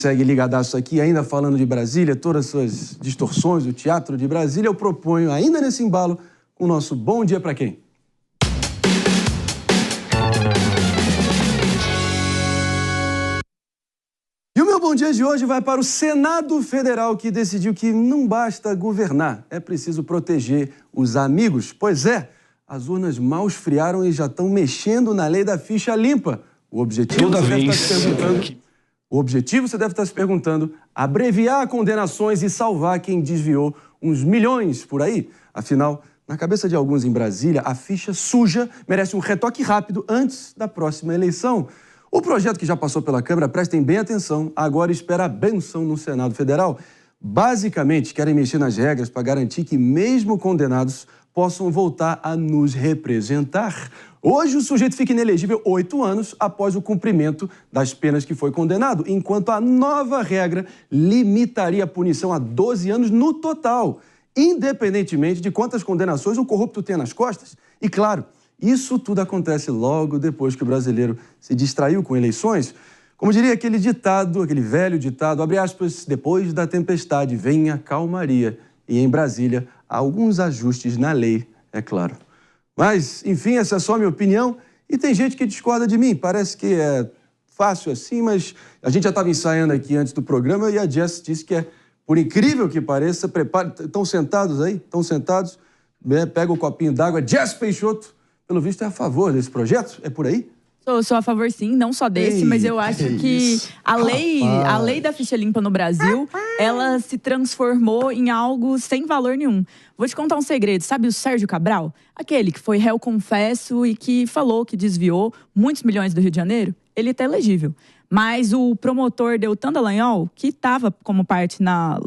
Segue ligadaço aqui, ainda falando de Brasília, todas as suas distorções, o teatro de Brasília, eu proponho, ainda nesse embalo, o nosso Bom Dia Pra Quem? E o meu bom dia de hoje vai para o Senado Federal, que decidiu que não basta governar, é preciso proteger os amigos. Pois é, as urnas mal esfriaram e já estão mexendo na lei da ficha limpa. O objetivo, você deve estar se perguntando, abreviar condenações e salvar quem desviou uns milhões por aí. Afinal, na cabeça de alguns em Brasília, a ficha suja merece um retoque rápido antes da próxima eleição. O projeto que já passou pela Câmara, prestem bem atenção, agora espera a bênção no Senado Federal. Basicamente, querem mexer nas regras para garantir que mesmo condenados possam voltar a nos representar. Hoje, o sujeito fica inelegível 8 anos após o cumprimento das penas que foi condenado, enquanto a nova regra limitaria a punição a 12 anos no total, independentemente de quantas condenações o corrupto tenha nas costas. E, claro, isso tudo acontece logo depois que o brasileiro se distraiu com eleições. Como diria aquele ditado, aquele velho ditado, abre aspas, depois da tempestade vem a calmaria. E em Brasília, há alguns ajustes na lei, é claro. Mas, enfim, essa é só a minha opinião. E tem gente que discorda de mim. Parece que é fácil assim, mas a gente já estava ensaiando aqui antes do programa e a Jess disse que é, por incrível que pareça, prepare... Estão sentados aí? Estão sentados? Pega o copinho d'água. Jess Peixoto, pelo visto, é a favor desse projeto? É por aí? Sou a favor, sim, não só desse, mas eu acho que a lei da ficha limpa no Brasil, ela se transformou em algo sem valor nenhum. Vou te contar um segredo, sabe o Sérgio Cabral? Aquele que foi réu confesso e que falou que desviou muitos milhões do Rio de Janeiro, ele está elegível. Mas o promotor Deltan Dallagnol, que estava como parte na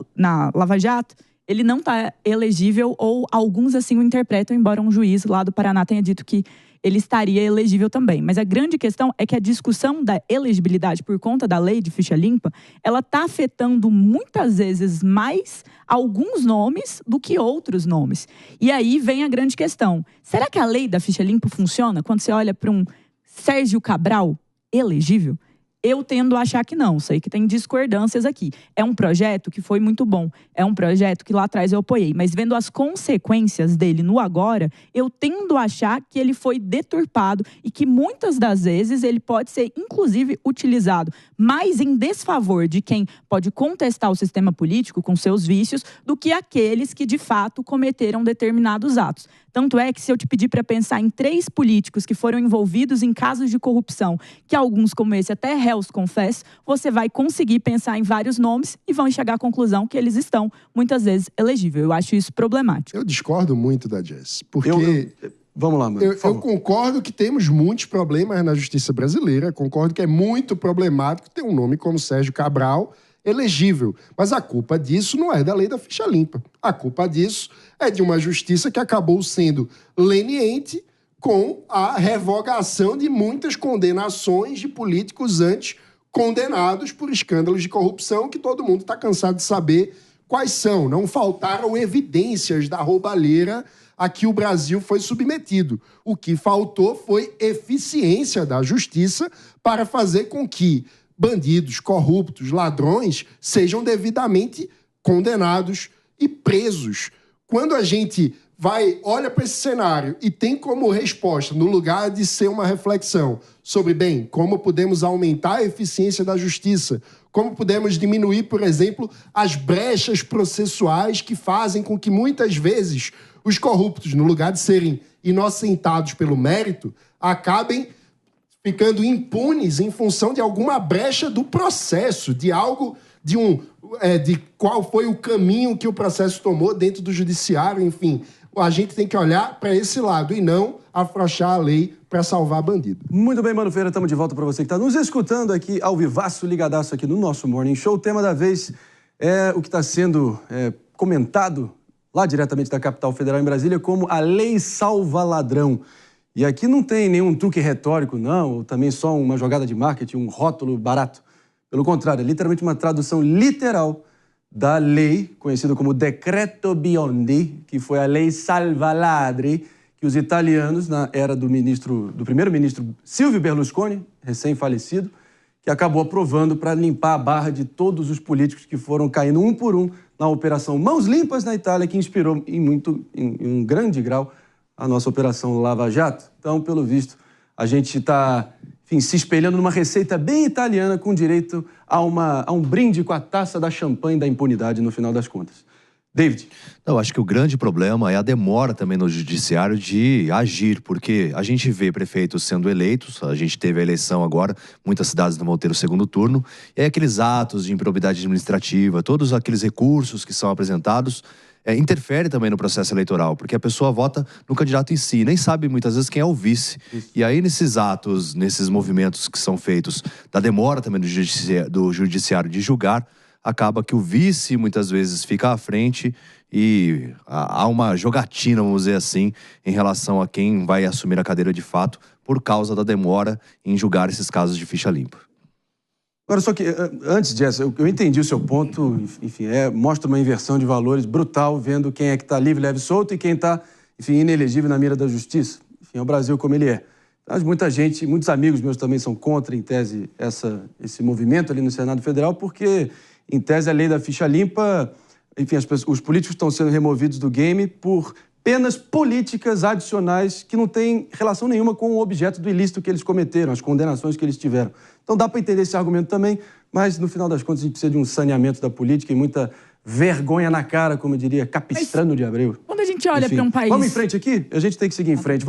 Lava Jato, ele não está elegível, ou alguns assim o interpretam, embora um juiz lá do Paraná tenha dito que ele estaria elegível também. Mas a grande questão é que a discussão da elegibilidade por conta da lei de ficha limpa, ela está afetando muitas vezes mais alguns nomes do que outros nomes. E aí vem a grande questão. Será que a lei da ficha limpa funciona quando você olha para um Sérgio Cabral elegível? Eu tendo a achar que não, sei que tem discordâncias aqui. É um projeto que foi muito bom, é um projeto que lá atrás eu apoiei, mas vendo as consequências dele no agora, eu tendo a achar que ele foi deturpado e que muitas das vezes ele pode ser, inclusive, utilizado mais em desfavor de quem pode contestar o sistema político com seus vícios do que aqueles que, de fato, cometeram determinados atos. Tanto é que se eu te pedir para pensar em 3 políticos que foram envolvidos em casos de corrupção, que alguns como esse até réus confessam, você vai conseguir pensar em vários nomes e vão chegar à conclusão que eles estão, muitas vezes, elegíveis. Eu acho isso problemático. Eu discordo muito da Jess, porque... Vamos lá, mano. Eu concordo que temos muitos problemas na justiça brasileira, concordo que é muito problemático ter um nome como Sérgio Cabral elegível. Mas a culpa disso não é da lei da ficha limpa. A culpa disso é de uma justiça que acabou sendo leniente com a revogação de muitas condenações de políticos antes condenados por escândalos de corrupção que todo mundo está cansado de saber quais são. Não faltaram evidências da roubalheira a que o Brasil foi submetido. O que faltou foi eficiência da justiça para fazer com que bandidos, corruptos, ladrões sejam devidamente condenados e presos. Quando a gente olha para esse cenário e tem como resposta, no lugar de ser uma reflexão sobre, bem, como podemos aumentar a eficiência da justiça, como podemos diminuir, por exemplo, as brechas processuais que fazem com que muitas vezes os corruptos, no lugar de serem inocentados pelo mérito, acabem ficando impunes em função de alguma brecha do processo, de algo, de qual foi o caminho que o processo tomou dentro do judiciário, enfim. A gente tem que olhar para esse lado e não afrouxar a lei para salvar bandido. Muito bem, Mano Feira, estamos de volta para você que está nos escutando aqui ao vivaço, ligadaço aqui no nosso Morning Show. O tema da vez é o que está sendo comentado lá diretamente da capital federal em Brasília como a Lei Salva Ladrão. E aqui não tem nenhum truque retórico, não, ou também só uma jogada de marketing, um rótulo barato. Pelo contrário, é literalmente uma tradução literal da lei, conhecida como Decreto Biondi, que foi a Lei Salva Ladri, que os italianos, na era do primeiro-ministro Silvio Berlusconi, recém-falecido, que acabou aprovando para limpar a barra de todos os políticos que foram caindo um por um na Operação Mãos Limpas na Itália, que inspirou em um grande grau a nossa Operação Lava Jato. Então, pelo visto, a gente está, enfim, se espelhando numa receita bem italiana com direito a um brinde com a taça da champanhe da impunidade no final das contas. David. Eu acho que o grande problema é a demora também no judiciário de agir, porque a gente vê prefeitos sendo eleitos, a gente teve a eleição agora, muitas cidades não vão ter o segundo turno, e aí aqueles atos de improbidade administrativa, todos aqueles recursos que são apresentados, interfere também no processo eleitoral, porque a pessoa vota no candidato em si, nem sabe muitas vezes quem é o vice. Isso. E aí nesses atos, nesses movimentos que são feitos, da demora também do judiciário de julgar, acaba que o vice muitas vezes fica à frente e há uma jogatina, vamos dizer assim, em relação a quem vai assumir a cadeira de fato por causa da demora em julgar esses casos de ficha limpa. Agora, só que antes, Jess, eu entendi o seu ponto, enfim, mostra uma inversão de valores brutal, vendo quem é que está livre, leve e solto e quem está, enfim, inelegível na mira da justiça. Enfim, é o Brasil como ele é. Mas muita gente, muitos amigos meus também são contra, em tese, esse movimento ali no Senado Federal, porque, em tese, a lei da ficha limpa, enfim, os políticos estão sendo removidos do game por penas políticas adicionais que não têm relação nenhuma com o objeto do ilícito que eles cometeram, as condenações que eles tiveram. Então dá para entender esse argumento também, mas no final das contas a gente precisa de um saneamento da política e muita vergonha na cara, como eu diria Capistrano de Abreu. Quando a gente olha para um país... Vamos em frente aqui? A gente tem que seguir em frente.